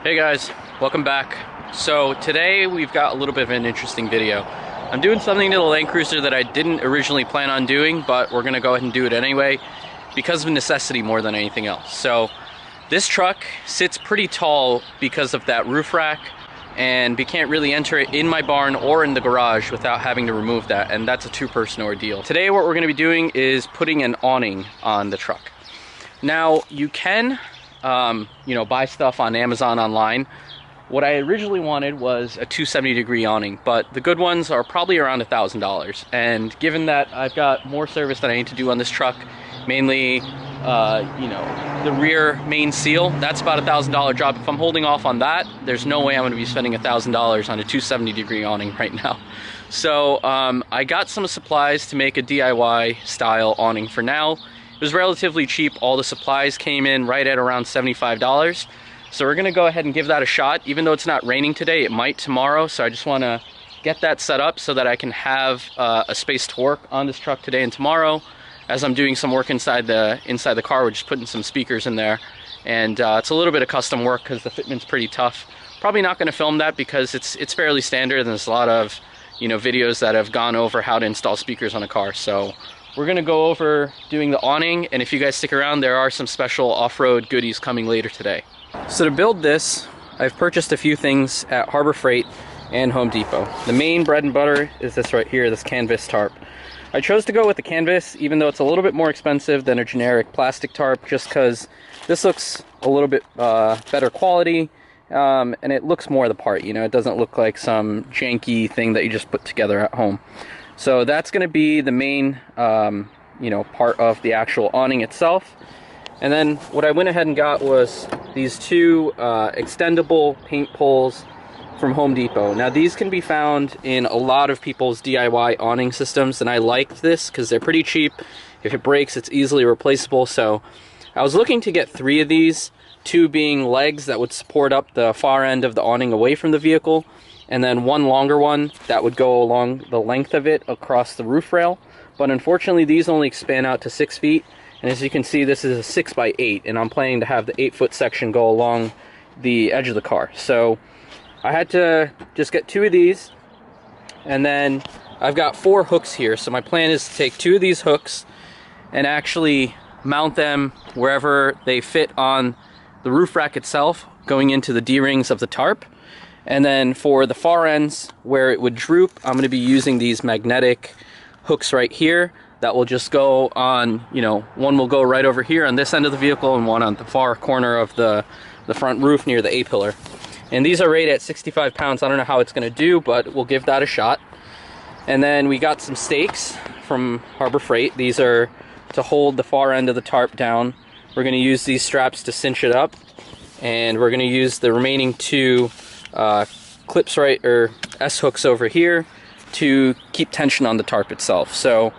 Hey guys, welcome back. So today we've got a little bit of an interesting video. I'm doing something to the Land Cruiser that I didn't originally plan on doing, but we're gonna go ahead and do it anyway because of necessity more than anything else. So this truck sits pretty tall because of that roof rack, and we can't really enter it in my barn or in the garage without having to remove that, and that's a two-person ordeal. Today what we're gonna be doing is putting an awning on the truck. Now you can buy stuff on Amazon online. What I originally wanted was a 270-degree awning, but the good ones are probably around $1,000. And given that I've got more service that I need to do on this truck, mainly, the rear main seal, that's about a $1,000 job. If I'm holding off on that, there's no way I'm going to be spending $1,000 on a 270-degree awning right now. So I got some supplies to make a DIY style awning for now. It was relatively cheap. All the supplies came in right at around $75. So we're gonna go ahead and give that a shot. Even though it's not raining today, it might tomorrow. So I just wanna get that set up so that I can have a space to work on this truck today and tomorrow. As I'm doing some work inside the car, we're just putting some speakers in there. And it's a little bit of custom work because the fitment's pretty tough. Probably not gonna film that because it's fairly standard, and there's a lot of videos that have gone over how to install speakers on a car. So we're gonna go over doing the awning, and if you guys stick around, there are some special off-road goodies coming later today. So to build this, I've purchased a few things at Harbor Freight and Home Depot. The main bread and butter is this right here, this canvas tarp. I chose to go with the canvas, even though it's a little bit more expensive than a generic plastic tarp, just because this looks a little bit better quality, and it looks more the part. It doesn't look like some janky thing that you just put together at home. So that's going to be the main, part of the actual awning itself. And then what I went ahead and got was these two extendable paint poles from Home Depot. Now these can be found in a lot of people's DIY awning systems, and I liked this because they're pretty cheap. If it breaks, it's easily replaceable. So I was looking to get 3 of these, 2 being legs that would support up the far end of the awning away from the vehicle, and then 1 longer one that would go along the length of it across the roof rail. But unfortunately, these only expand out to 6 feet. And as you can see, this is a 6x8, and I'm planning to have the 8-foot section go along the edge of the car. So I had to just get 2 of these, and then I've got 4 hooks here. So my plan is to take 2 of these hooks and actually mount them wherever they fit on the roof rack itself, going into the D-rings of the tarp. And then for the far ends where it would droop, I'm going to be using these magnetic hooks right here that will just go on, one will go right over here on this end of the vehicle and one on the far corner of the front roof near the A-pillar. And these are rated at 65 pounds. I don't know how it's going to do, but we'll give that a shot. And then we got some stakes from Harbor Freight. These are to hold the far end of the tarp down. We're going to use these straps to cinch it up, and we're going to use the remaining 2 clips or S-hooks over here to keep tension on the tarp itself. So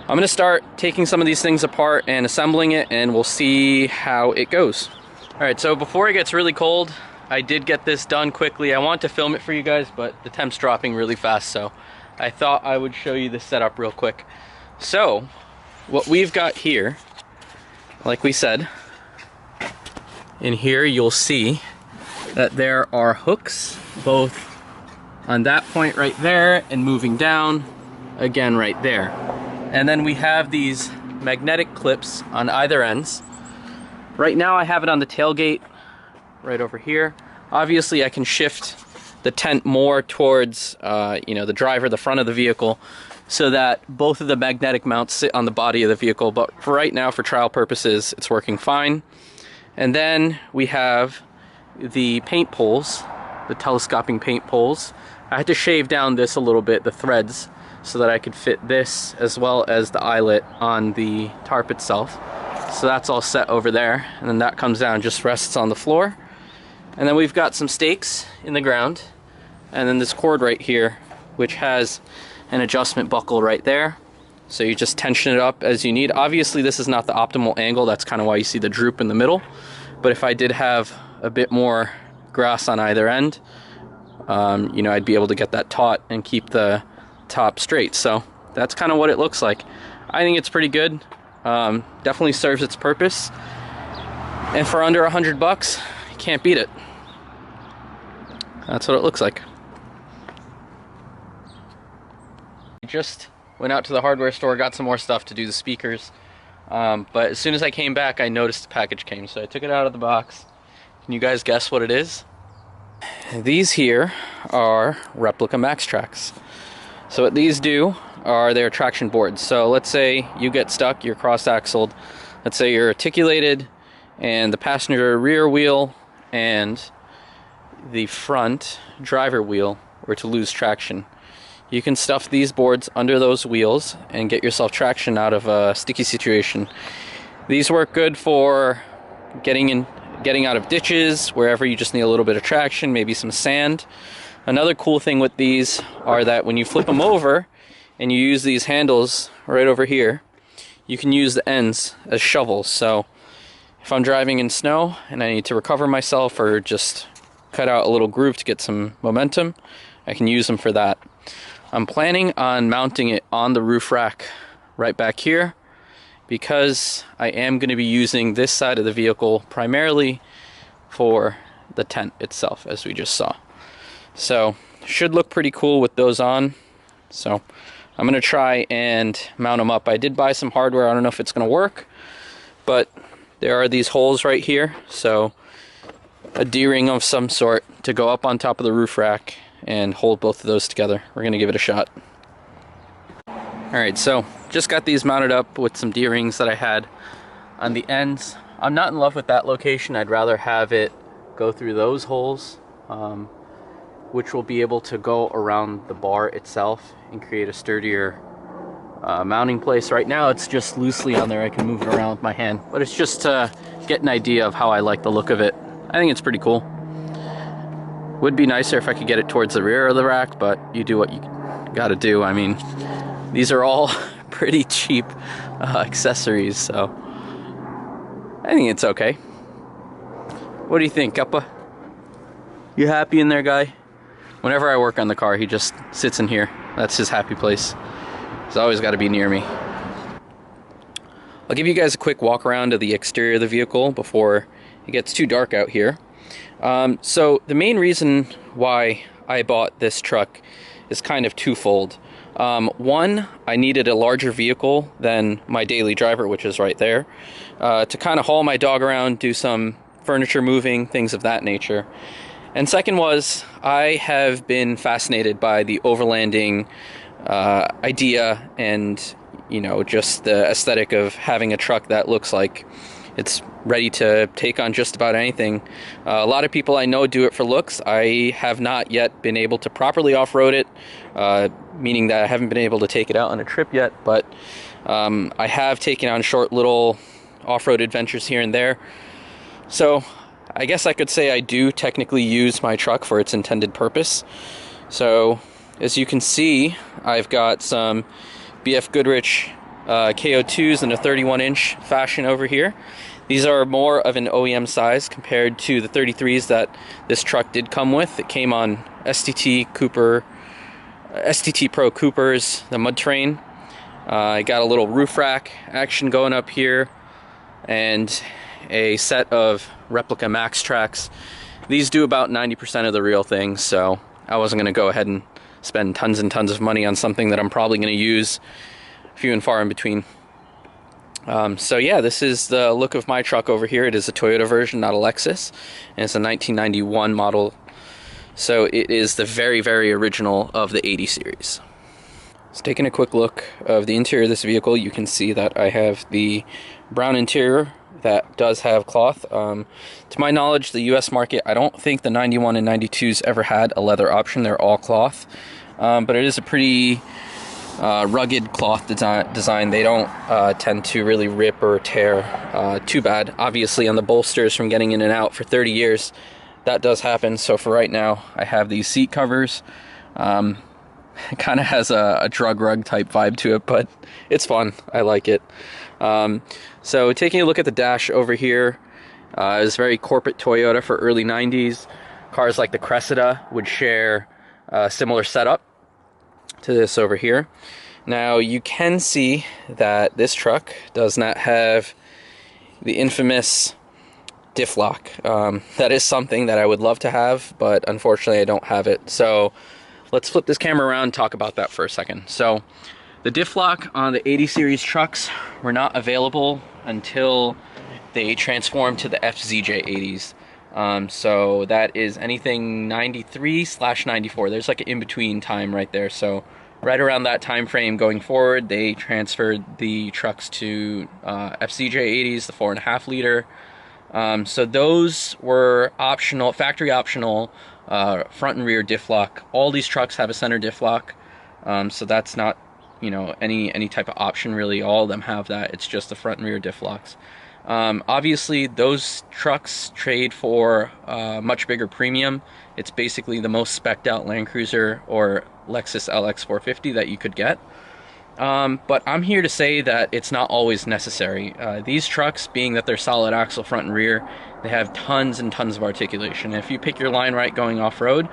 I'm going to start taking some of these things apart and assembling it, and we'll see how it goes. Alright, so before it gets really cold, I did get this done quickly. I want to film it for you guys, but the temp's dropping really fast, so I thought I would show you the setup real quick. So what we've got here, like we said, in here you'll see that there are hooks both on that point right there and moving down again right there. And then we have these magnetic clips on either ends. Right now I have it on the tailgate right over here. Obviously I can shift the tent more towards the driver, the front of the vehicle, so that both of the magnetic mounts sit on the body of the vehicle. But for right now, for trial purposes, it's working fine. And then we have the paint poles, the telescoping paint poles. I had to shave down this a little bit, the threads, so that I could fit this as well as the eyelet on the tarp itself. So that's all set over there, and then that comes down, just rests on the floor. And then we've got some stakes in the ground, and then this cord right here, which has an adjustment buckle right there. So you just tension it up as you need. Obviously this is not the optimal angle, that's kind of why you see the droop in the middle. But if I did have a bit more grass on either end, I'd be able to get that taut and keep the top straight. So that's kind of what it looks like. I think it's pretty good. Definitely serves its purpose. And for under $100, you can't beat it. that's what it looks like. I just went out to the hardware store, got some more stuff to do the speakers. But as soon as I came back, I noticed the package came, so I took it out of the box. Can you guys guess what it is? These here are replica max tracks. So what these do are they're traction boards. So let's say you get stuck, you're cross-axled. Let's say you're articulated and the passenger rear wheel and the front driver wheel were to lose traction. You can stuff these boards under those wheels and get yourself traction out of a sticky situation. These work good for getting out of ditches, wherever you just need a little bit of traction, maybe some sand. Another cool thing with these are that when you flip them over and you use these handles right over here, you can use the ends as shovels. So if I'm driving in snow and I need to recover myself or just cut out a little groove to get some momentum, I can use them for that. I'm planning on mounting it on the roof rack right back here because I am going to be using this side of the vehicle primarily for the tent itself, as we just saw. So should look pretty cool with those on. So I'm going to try and mount them up. I did buy some hardware. I don't know if it's going to work, but there are these holes right here. So a D-ring of some sort to go up on top of the roof rack and hold both of those together. We're going to give it a shot. Alright, so just got these mounted up with some D-rings that I had on the ends. I'm not in love with that location. I'd rather have it go through those holes, which will be able to go around the bar itself and create a sturdier mounting place. Right now it's just loosely on there. I can move it around with my hand, but it's just to get an idea of how I like the look of it. I think it's pretty cool. Would be nicer if I could get it towards the rear of the rack, but you do what you gotta do. I mean, these are all pretty cheap accessories, so I think it's okay. What do you think, Kappa? You happy in there, guy? Whenever I work on the car, he just sits in here. That's his happy place. He's always got to be near me. I'll give you guys a quick walk around of the exterior of the vehicle before it gets too dark out here. So the main reason why I bought this truck is kind of twofold. One, I needed a larger vehicle than my daily driver, which is right there, to kind of haul my dog around, do some furniture moving, things of that nature. And second was, I have been fascinated by the overlanding idea and, you know, just the aesthetic of having a truck that looks like it's ready to take on just about anything. A lot of people I know do it for looks. I have not yet been able to properly off-road it, meaning that I haven't been able to take it out on a trip yet, but I have taken on short little off-road adventures here and there. So I guess I could say I do technically use my truck for its intended purpose. So as you can see, I've got some BF Goodrich KO2s in a 31-inch fashion over here. These are more of an OEM size compared to the 33s that this truck did come with. It came on STT Pro Coopers, the mud terrain. I got a little roof rack action going up here and a set of replica max tracks. These do about 90% of the real thing, so I wasn't going to go ahead and spend tons and tons of money on something that I'm probably going to use few and far in between. So yeah, this is the look of my truck over here. It is a Toyota version, not a Lexus, and it's a 1991 model, so it is the very, very original of the 80 series. So taking a quick look of the interior of this vehicle, you can see that I have the brown interior that does have cloth. To my knowledge, the US market, I don't think the 91 and 92s ever had a leather option. They're all cloth, but it is a pretty rugged cloth design. They don't tend to really rip or tear too bad. Obviously on the bolsters from getting in and out for 30 years, that does happen. So for right now, I have these seat covers. It kind of has a drug rug type vibe to it, but it's fun. I like it. So taking a look at the dash over here, is very corporate Toyota for early 90s. Cars like the Cressida would share a similar setup to this over here. Now you can see that this truck does not have the infamous diff lock. That is something that I would love to have, but unfortunately I don't have it. So let's flip this camera around and talk about that for a second. So the diff lock on the 80 series trucks were not available until they transformed to the FZJ80s. So that is anything 93/94. There's like an in-between time right there. So right around that time frame going forward, they transferred the trucks to FZJ80s, the 4.5 liter. So those were optional, factory optional, front and rear diff lock. All these trucks have a center diff lock, so that's not, you know, any type of option really. All of them have that. It's just the front and rear diff locks. Obviously those trucks trade for much bigger premium. It's basically the most spec'd out Land Cruiser or Lexus LX 450 that you could get. But I'm here to say that it's not always necessary. These trucks, being that they're solid axle front and rear, they have tons and tons of articulation. If you pick your line right going off-road,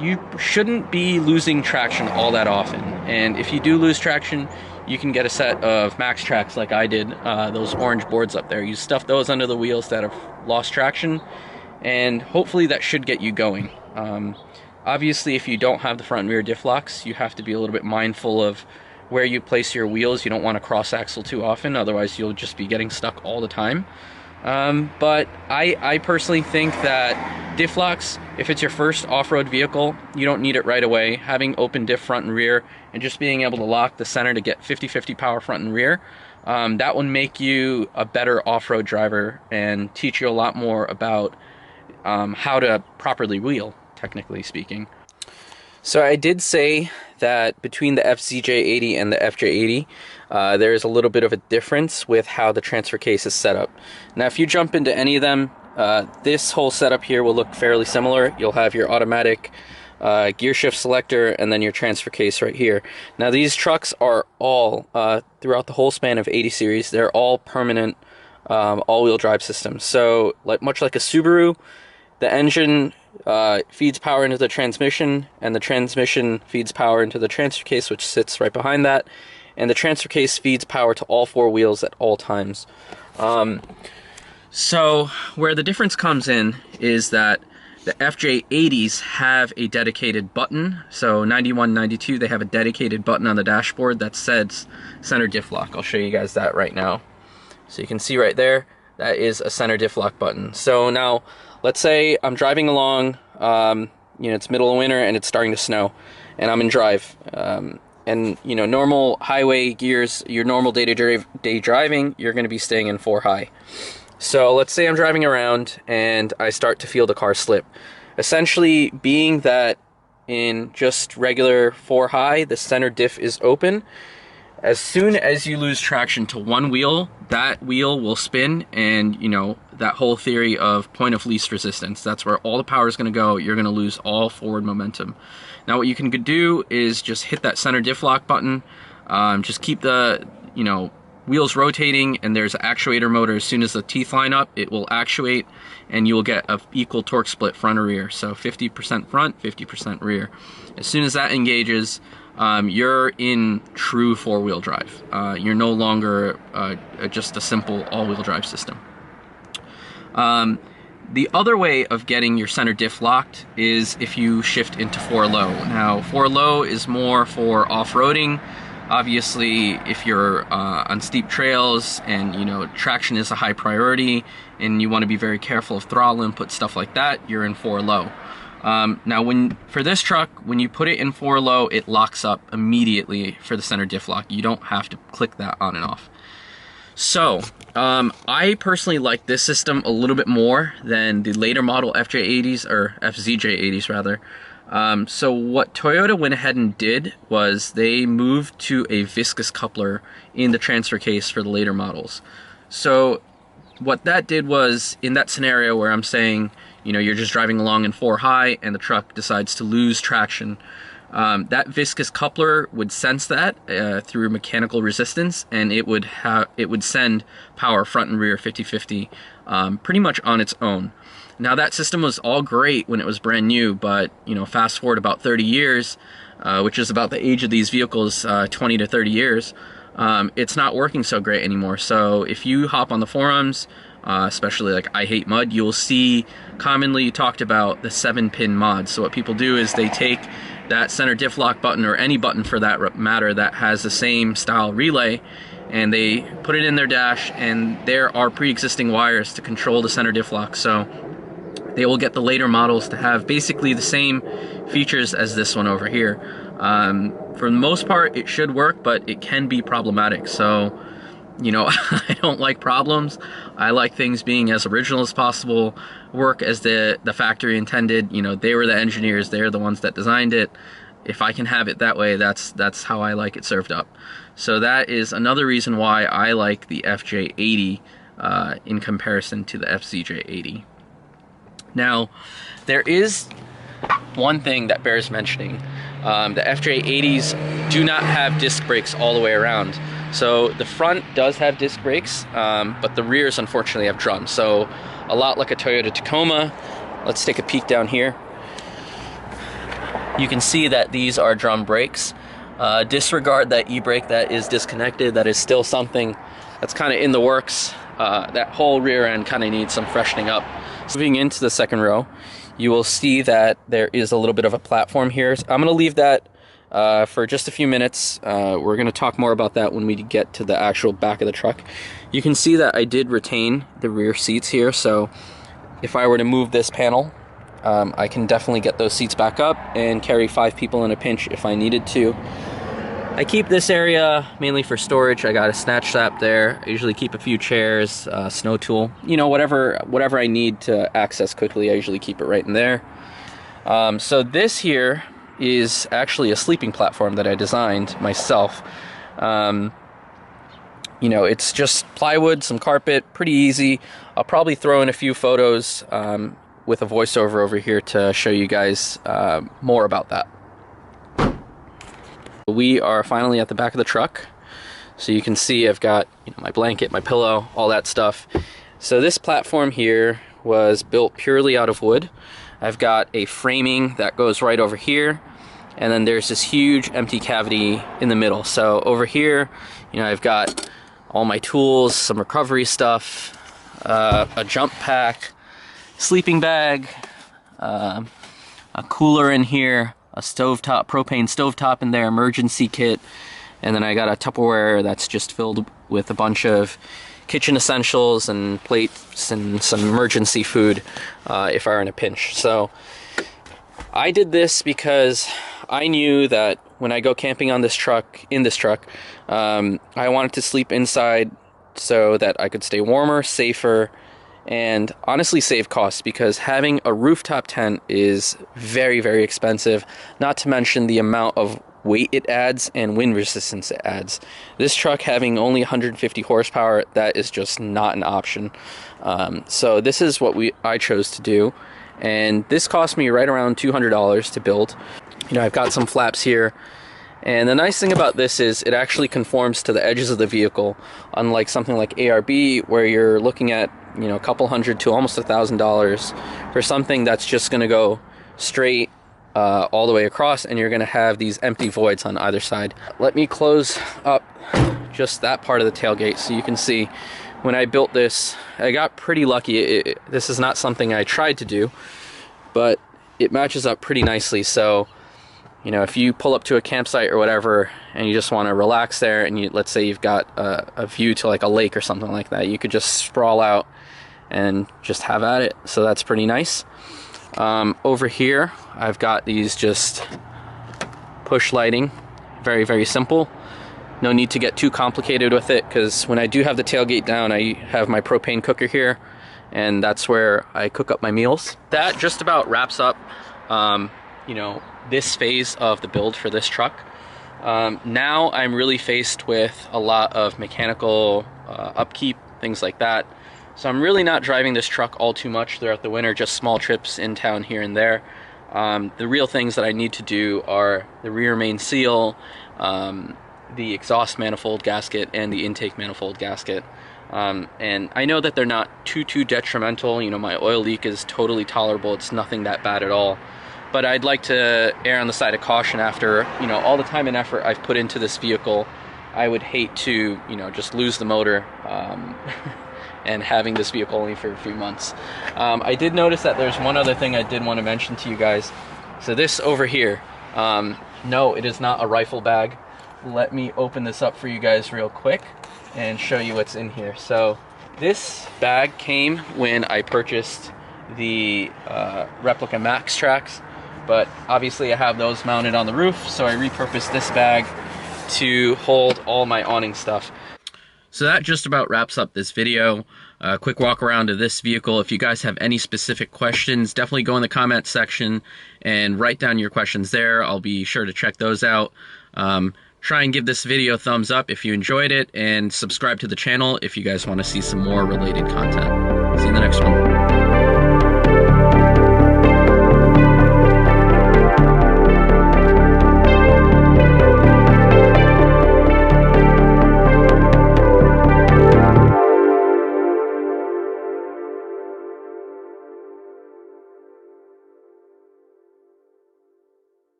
you shouldn't be losing traction all that often. And if you do lose traction, you can get a set of Max Tracks like I did, those orange boards up there. You stuff those under the wheels that have lost traction, and hopefully that should get you going. Obviously, if you don't have the front and rear diff locks, you have to be a little bit mindful of where you place your wheels. You don't want to cross axle too often, otherwise you'll just be getting stuck all the time. But I personally think that diff locks, if it's your first off-road vehicle, you don't need it right away. Having open diff front and rear and just being able to lock the center to get 50-50 power front and rear, that will make you a better off-road driver and teach you a lot more about how to properly wheel, technically speaking. So I did say that between the FZJ80 and the FJ80, there is a little bit of a difference with how the transfer case is set up. Now, if you jump into any of them, this whole setup here will look fairly similar. You'll have your automatic gear shift selector and then your transfer case right here. Now, these trucks are all, throughout the whole span of 80 series, they're all permanent all-wheel drive systems. So, much like a Subaru, the engine feeds power into the transmission, and the transmission feeds power into the transfer case, which sits right behind that, and the transfer case feeds power to all four wheels at all times. So where the difference comes in is that the FJ80s have a dedicated button. So 91, 92, they have a dedicated button on the dashboard that says center diff lock. I'll show you guys that right now. So you can see right there, that is a center diff lock button. So now, let's say I'm driving along, you know, it's middle of winter and it's starting to snow, and I'm in drive. And, you know, normal highway gears, your normal day-to-day driving, you're going to be staying in 4 high. So let's say I'm driving around and I start to feel the car slip. Essentially, being that in just regular 4 high, the center diff is open. As soon as you lose traction to one wheel, that wheel will spin, and, you know, that whole theory of point of least resistance, that's where all the power is going to go. You're going to lose all forward momentum. Now, what you can do is just hit that center diff lock button, just keep the, you know, wheels rotating, and there's an actuator motor. As soon as the teeth line up, it will actuate, and you will get an equal torque split front or rear. So 50% front, 50% rear. As soon as that engages, you're in true 4-wheel drive. You're no longer just a simple all-wheel drive system. The other way of getting your center diff locked is if you shift into 4 low. Now, 4 low is more for off-roading. Obviously, if you're on steep trails and, you know, traction is a high priority and you want to be very careful of throttle input, stuff like that, you're in 4 low. Now, for this truck, when you put it in 4 low, it locks up immediately for the center diff lock. You don't have to click that on and off. So, I personally like this system a little bit more than the later model FJ80s, or FZJ80s rather. So what Toyota went ahead and did was they moved to a viscous coupler in the transfer case for the later models. So what that did was, in that scenario where I'm saying, you know, you're just driving along in 4 high and the truck decides to lose traction, that viscous coupler would sense that through mechanical resistance, and it would send power front and rear 50-50 pretty much on its own. Now, that system was all great when it was brand new, but, you know, fast forward about 30 years, which is about the age of these vehicles, 20 to 30 years, it's not working so great anymore. So if you hop on the forums, especially like I hate mud, you'll see commonly talked about the 7-pin mod. So what people do is they take that center diff lock button, or any button for that matter that has the same style relay, and they put it in their dash, and there are pre-existing wires to control the center diff lock. So they will get the later models to have basically the same features as this one over here. For the most part, it should work, but it can be problematic. So, you know, I don't like problems. I like things being as original as possible, work as the factory intended. You know, they were the engineers, they're the ones that designed it. If I can have it that way, that's how I like it served up. So that is another reason why I like the FJ80 in comparison to the FZJ80. Now, there is one thing that bears mentioning. The FJ80s do not have disc brakes all the way around. So the front does have disc brakes, but the rears unfortunately have drums. So a lot like a Toyota Tacoma. Let's take a peek down here. You can see that these are drum brakes. Disregard that e-brake that is disconnected. That is still something that's kind of in the works. That whole rear end kind of needs some freshening up. Moving into the second row, you will see that there is a little bit of a platform here. So I'm going to leave that for just a few minutes. We're going to talk more about that when we get to the actual back of the truck. You can see that I did retain the rear seats here, so if I were to move this panel, I can definitely get those seats back up and carry 5 people in a pinch if I needed to. I keep this area mainly for storage. I got a snatch strap there. I usually keep a few chairs, snow tool, you know, whatever I need to access quickly, I usually keep it right in there. So this here is actually a sleeping platform that I designed myself. You know, it's just plywood, some carpet, pretty easy. I'll probably throw in a few photos with a voiceover over here to show you guys more about that. We are finally at the back of the truck. So you can see I've got, you know, my blanket, my pillow, all that stuff. So this platform here was built purely out of wood. I've got a framing that goes right over here, and then there's this huge empty cavity in the middle. So over here, you know, I've got all my tools, some recovery stuff, a jump pack, sleeping bag, a cooler in here, a stovetop, propane stovetop in there, emergency kit, and then I got a Tupperware that's just filled with a bunch of kitchen essentials and plates and some emergency food if I were in a pinch. So I did this because I knew that when I go camping on this truck, I wanted to sleep inside so that I could stay warmer, safer, and honestly save costs, because having a rooftop tent is very, very expensive, not to mention the amount of weight it adds and wind resistance it adds. This truck having only 150 horsepower, that is just not an option. So this is what I chose to do, and this cost me right around $200 to build. You know, I've got some flaps here, and the nice thing about this is it actually conforms to the edges of the vehicle, unlike something like ARB where you're looking at, you know, a couple hundred to almost $1,000 for something that's just going to go straight all the way across, and you're going to have these empty voids on either side. Let me close up just that part of the tailgate so you can see when I built this, I got pretty lucky. This is not something I tried to do, but it matches up pretty nicely. So, you know, if you pull up to a campsite or whatever and you just want to relax there, and let's say you've got a view to like a lake or something like that, you could just sprawl out and just have at it. So that's pretty nice. Over here I've got these just push lighting, very, very simple. No need to get too complicated with it, because when I do have the tailgate down, I have my propane cooker here, and that's where I cook up my meals. That just about wraps up you know, this phase of the build for this truck. Now I'm really faced with a lot of mechanical upkeep, things like that. So I'm really not driving this truck all too much throughout the winter, just small trips in town here and there. The real things that I need to do are the rear main seal, the exhaust manifold gasket, and the intake manifold gasket. And I know that they're not too detrimental. You know, my oil leak is totally tolerable. It's nothing that bad at all. But I'd like to err on the side of caution after, you know, all the time and effort I've put into this vehicle. I would hate to, you know, just lose the motor and having this vehicle only for a few months. I did notice that there's one other thing I did want to mention to you guys. So this over here, no, it is not a rifle bag. Let me open this up for you guys real quick and show you what's in here. So this bag came when I purchased the replica Max Tracks, but obviously I have those mounted on the roof, so I repurposed this bag to hold all my awning stuff. So that just about wraps up this video. Quick walk around of this vehicle. If you guys have any specific questions, definitely go in the comment section and write down your questions there. I'll be sure to check those out. Try and give this video a thumbs up if you enjoyed it, and subscribe to the channel if you guys want to see some more related content. See you in the next one.